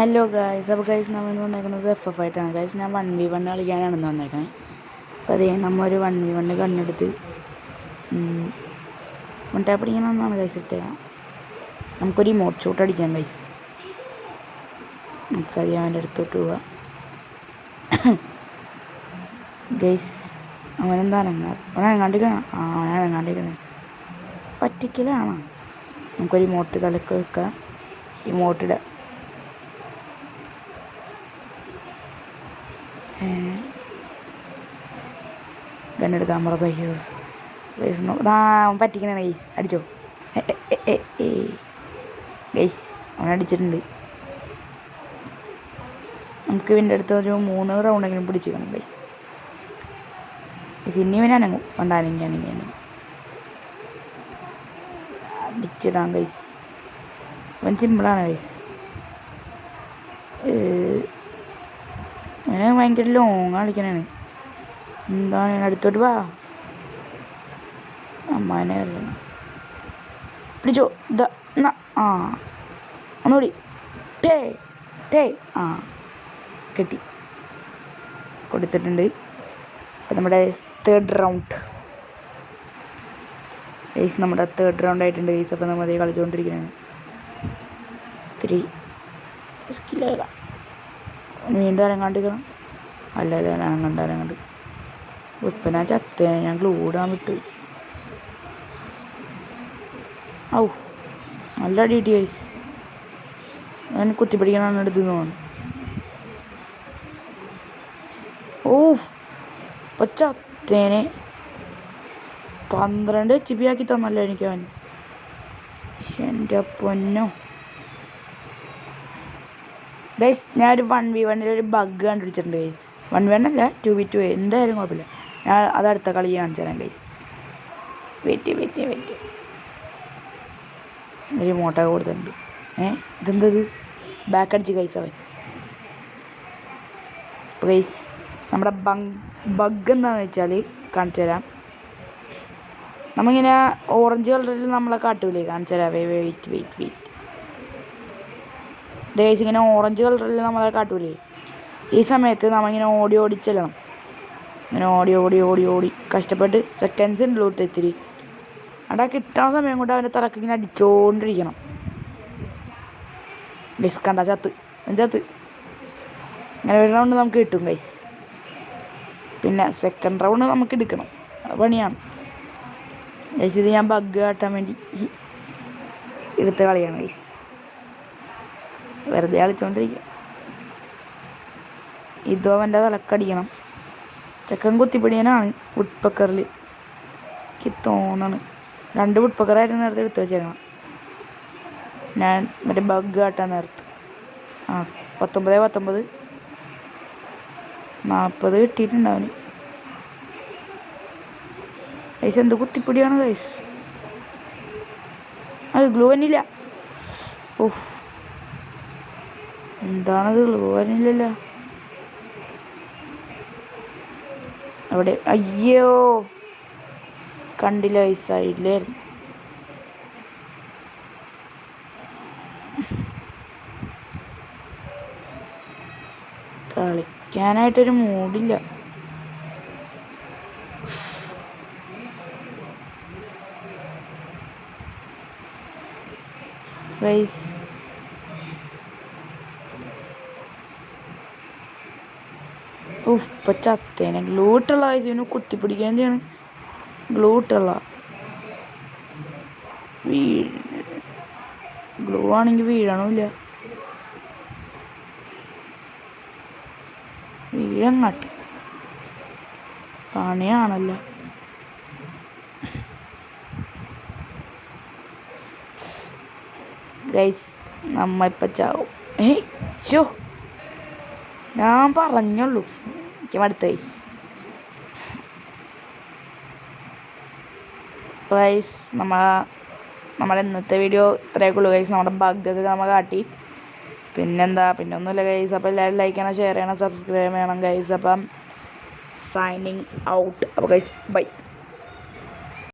Hello guys. അപ്പോൾ guys നമ്മൾ വന്നേക്കുന്നത് FF ആയിട്ടാണ് ഗൈസ്. ഞാൻ 1v1 കളിക്കാനാണെന്ന് വന്നേക്കണേ. അപ്പോൾ അതേ നമ്മൾ ഒരു 1v1 കണ്ണെടുത്ത് മുട്ടാപ്പിടിക്കണമെന്നാണ് ഗൈസ് എടുത്തേക്കണം. നമുക്കൊരു ഇമോട്ട് ഷൂട്ട് അടിക്കാം ഗൈസ്. നമുക്കത് അവൻ്റെ അടുത്തോട്ട് പോവാം ഗൈസ്. അവനെന്താ അനങ്ങാതെ? അവനനങ്ങാണ്ടിരിക്കണം. അവനനങ്ങാണ്ടിരിക്കണം. പറ്റിക്കലാണോ? നമുക്കൊരു ഇമോട്ട് തലക്ക് വെക്കാം. ഇമോട്ടിടാം. ഗണ്ണെടുക്കാൻ മറന്നു ഗൈസ്. പറ്റിക്കണേ ഗൈസ്. അടിച്ചോ ഗൈസ്. അവനടിച്ചിട്ടുണ്ട്. നമുക്ക് ഇവൻ്റെ അടുത്ത് ഒരു 3 റൗണ്ടെങ്കിലും പിടിച്ചിരിക്കണം ഗൈസ്. ഇനി ഇവനനങ്ങും. അനങ്ങി അടിച്ചിടാം ഗൈസ്. അവൻ സിമ്പിളാണ് ഗൈസ്. അവന് ഭയങ്കര ലോങ് കളിക്കണാണ്. എന്താണ് അടുത്തോട്ട് വാ. അമ്മാനെ അറിയണം. പിടിച്ചോ. ആ ഒന്നുകൂടി. കിട്ടി. കൊടുത്തിട്ടുണ്ട്. അപ്പം നമ്മുടെ തേർഡ് റൗണ്ട് ഗൈസ്. നമ്മുടെ തേർഡ് റൗണ്ട് ആയിട്ടുണ്ട് ഗൈസ്. അപ്പം നമ്മൾ അതേ കളിച്ചുകൊണ്ടിരിക്കുകയാണ്. ഇത്തിരി സ്കില്ലേക്കാം. വീണ്ടും അരങ്ങാണ്ടിരിക്കണം. അല്ല അരങ്ങണ്ട്. ഇപ്പം ഞാൻ ചത്തേനെ. ഞാൻ ഗ്ലൂ ഇടാൻ വിട്ടു. ഔ നല്ല അടി കിട്ടി ഗൈസ്. ഞാൻ കുത്തിപ്പിടിക്കണം എടുത്ത് തോന്നുന്നു. ഇപ്പം ചത്തേനെ. 12 HP ആക്കി തന്നല്ലോ എനിക്ക് അവൻ. എൻ്റെ പൊന്നോ ഗൈസ്. ഞാനൊരു 1v1 ഒരു ബഗ് കണ്ടുപിടിച്ചിട്ടുണ്ട് ഗൈസ്. 1v1 അല്ല, 2v2 എന്തായാലും കുഴപ്പമില്ല. ഞാൻ അത് അടുത്ത കളി കാണിച്ചു തരാം ഗൈസ്. വെയിറ്റ്. ഒരു മോട്ടൊക്കെ കൊടുത്തിട്ടുണ്ട്. ഇതെന്തത്? ബാക്ക് അടിച്ച് ഗൈസ് അവൻ. അപ്പോൾ ഗൈസ് നമ്മുടെ ബഗ് എന്താണെന്ന് വെച്ചാൽ കാണിച്ചു തരാം. നമ്മളിങ്ങനെ ഓറഞ്ച് കളറിൽ നമ്മളെ കാട്ടൂലേ? കാണിച്ചു തരാം. Wait guys. ഇങ്ങനെ ഓറഞ്ച് കളറിൽ നമ്മളെ കാട്ടൂലേ? ഈ സമയത്ത് നമ്മളിങ്ങനെ ഓടി ചെല്ലണം. ഇങ്ങനെ ഓടി കഷ്ടപ്പെട്ട് സെക്കൻഡ്സ് ഉണ്ട് ലൂട്ട് ഇത്തിരി. അവിടെ കിട്ടണ സമയം കൊണ്ട് അവൻ്റെ തലക്ക് ഇങ്ങനെ അടിച്ചുകൊണ്ടിരിക്കണം. ഗൈസ് കണ്ട ചത്ത്. അങ്ങനെ ഒരു റൗണ്ട് നമുക്ക് കിട്ടും ഗൈസ്. പിന്നെ സെക്കൻഡ് റൗണ്ട് നമുക്ക് എടുക്കണം. പണിയാണ് ഗൈസ്. ഇത് ഞാൻ ബഗ് കാട്ടാൻ വേണ്ടി എടുത്ത കളിയാണ് ഗൈസ്. വെറുതെ കളിച്ചോണ്ടിരിക്കുക. ഇതോ അവൻ്റെ തലക്കടിക്കണം. ചെക്കൻ കുത്തിപ്പിടിയാനാണ് വുഡ്പക്കറിൽ എനിക്ക് തോന്നണ്. 2 വുഡ്പക്കറായിരുന്നു നേരത്തെ എടുത്തു വെച്ചേക്കണം. ഞാൻ മറ്റേ ബഗ് കാട്ടാൻ നേരത്ത് 19 40 കിട്ടിയിട്ടുണ്ട് അവന്. ഗൈസ് എന്ത് കുത്തിപ്പിടിയാണ് ഗൈസ്. അത് ഗ്ലൂ തന്നില്ല. എന്താണത്? ഗ്ലൂ തന്നില്ലല്ലോ അവിടെ. അയ്യോ കണ്ടില്ല ഗൈസ്. സൈഡിലായിരുന്നു. കളിക്കാനായിട്ടൊരു മൂഡില്ല ഗൈസ്. ഇപ്പം ചത്തേനെ. Glue ഇട്ടുള്ള guys. ഇവന് കുത്തിപ്പിടിക്കാൻ ചെയ്യണം. ഗ്ലൂ ഇട്ടുള്ള ഗ്ലൂ ആണെങ്കിൽ വീഴണമില്ല. വീഴങ്ങാട്ട് പണിയാണല്ലോ ഗൈസ്. നമ്മ ഇപ്പം ചാവും. ഞാൻ പറഞ്ഞുള്ളൂ. എനിക്ക് മടുത്ത ഗൈസ്. ഗൈസ് നമ്മുടെ ഇന്നത്തെ വീഡിയോ ഇത്രയൊക്കെ ഉള്ളൂ ഗൈസ്. നമ്മുടെ ബഗ്ഗൊക്കെ നമ്മൾ കാട്ടി. പിന്നെ ഒന്നുമില്ല ഗൈസ്. അപ്പോൾ എല്ലാവരും ലൈക്ക് ചെയ്യണം, ഷെയർ ചെയ്യണം, സബ്സ്ക്രൈബ് ചെയ്യണം ഗൈസ്. അപ്പം സൈനിങ് ഔട്ട്. അപ്പോൾ ഗൈസ് ബൈ.